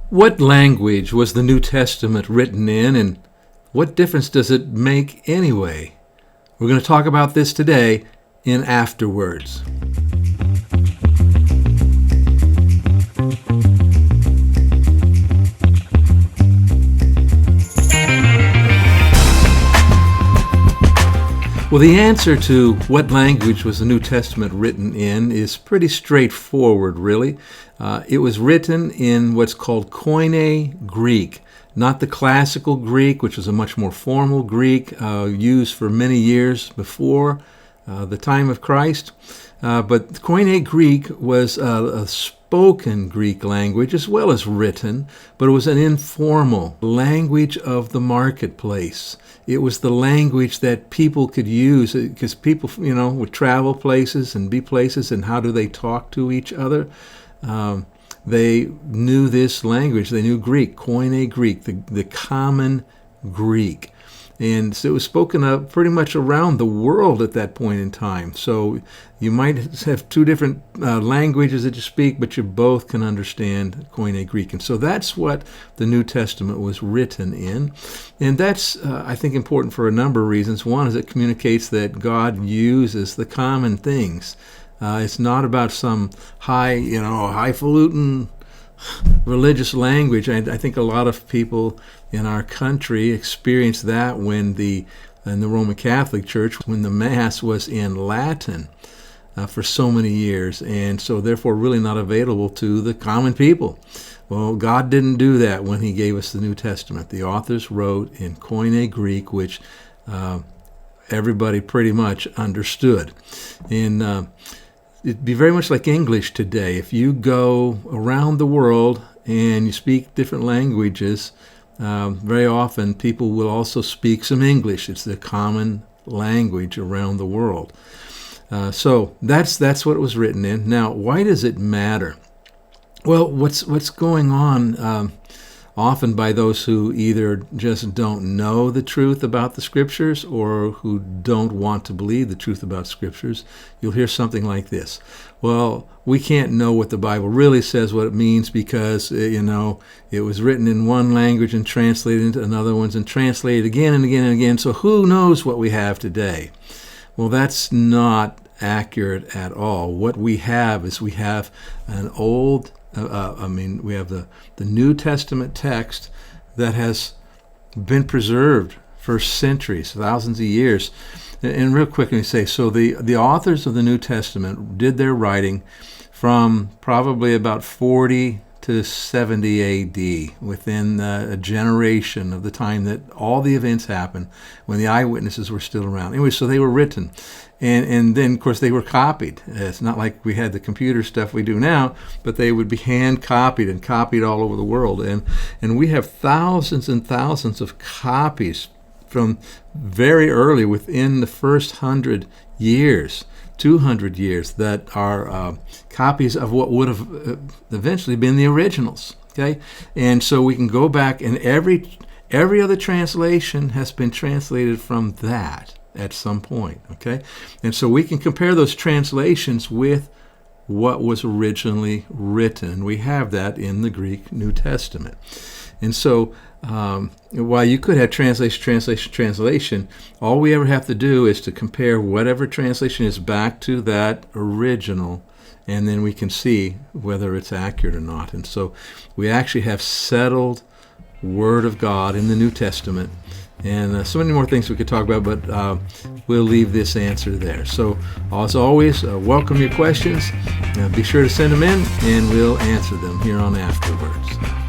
What language was the New Testament written in, and what difference does it make anyway? We're going to talk about this today in Afterwards. Well, the answer to what language was the New Testament written in is pretty straightforward, really. It was written in what's called Koine Greek, not the classical Greek, which was a much more formal Greek used for many years before the time of Christ. But Koine Greek was a spoken Greek language as well as written, but it was an informal language of the marketplace. It was the language that people could use because people, would travel places and be places, and how do they talk to each other? They knew this language. They knew Greek, Koine Greek, the common Greek. And so it was spoken of pretty much around the world at that point in time. So you might have two different languages that you speak, but you both can understand Koine Greek. And so that's what the New Testament was written in. And that's, I think, important for a number of reasons. One is it communicates that God uses the common things. It's not about some highfalutin religious language. I think a lot of people in our country experienced that in the Roman Catholic Church, when the Mass was in Latin for so many years, and so therefore really not available to the common people. Well, God didn't do that when He gave us the New Testament. The authors wrote in Koine Greek, which everybody pretty much understood. And it'd be very much like English today. If you go around the world and you speak different languages, very often people will also speak some English. It's the common language around the world. So that's what it was written in. Now, why does it matter? Well, what's going on often by those who either just don't know the truth about the Scriptures or who don't want to believe the truth about Scriptures, you'll hear something like this. Well, we can't know what the Bible really says, what it means, because, it was written in one language and translated into another ones and translated again and again and again, so who knows what we have today? Well, that's not accurate at all. What we have is we have an old we have the New Testament text that has been preserved for centuries, thousands of years. And real quick, let me say, so the authors of the New Testament did their writing from probably about 40 to 70 A.D., within a generation of the time that all the events happened, when the eyewitnesses were still around. Anyway, so they were written. And then, of course, they were copied. It's not like we had the computer stuff we do now, but they would be hand copied and copied all over the world. And we have thousands and thousands of copies from very early, within the first 100 years, 200 years, that are copies of what would have eventually been the originals. Okay, and so we can go back, and every other translation has been translated from that at some point. Okay, and so we can compare those translations with what was originally written. We have that in the Greek New Testament. And so while you could have translation, all we ever have to do is to compare whatever translation is back to that original, and then we can see whether it's accurate or not. And so we actually have settled Word of God in the New Testament. And so many more things we could talk about, but we'll leave this answer there. So, as always, welcome your questions. Be sure to send them in, and we'll answer them here on Afterwards.